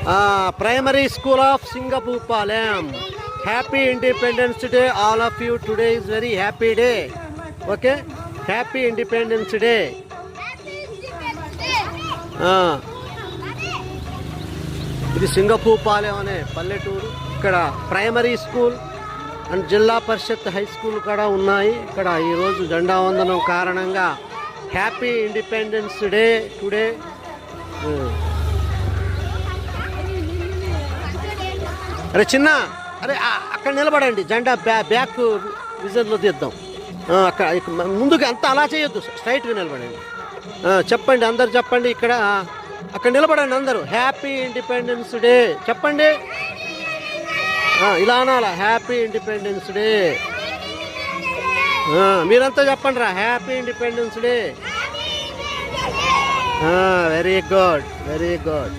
Primary School of Singapore Palem. Happy Independence Day, all of you. Today is very happy day. Okay? Happy Independence Day. ఇది Singapore Palem అనే పల్లెటూరు. ఇక్కడ primary school and జిల్లా పరిషత్ high school కూడా ఉన్నాయి. ఇక్కడ ఈరోజు జెండా వందనం కారణంగా హ్యాపీ ఇండిపెండెన్స్ డే టుడే. అరే చిన్న, అరే అక్కడ నిలబడండి, జెండా బ్యాక్ విజన్లో తీద్దాం. అక్కడ ముందుకు అంతా అలా చేయొద్దు, స్ట్రైట్గా నిలబడండి. చెప్పండి, అందరు చెప్పండి. ఇక్కడ అక్కడ నిలబడండి అందరూ. హ్యాపీ ఇండిపెండెన్స్ డే చెప్పండి. ఇలా అనాలా, హ్యాపీ ఇండిపెండెన్స్ డే. మీరంతా చెప్పండి రా, happy independence day. Very good, very good.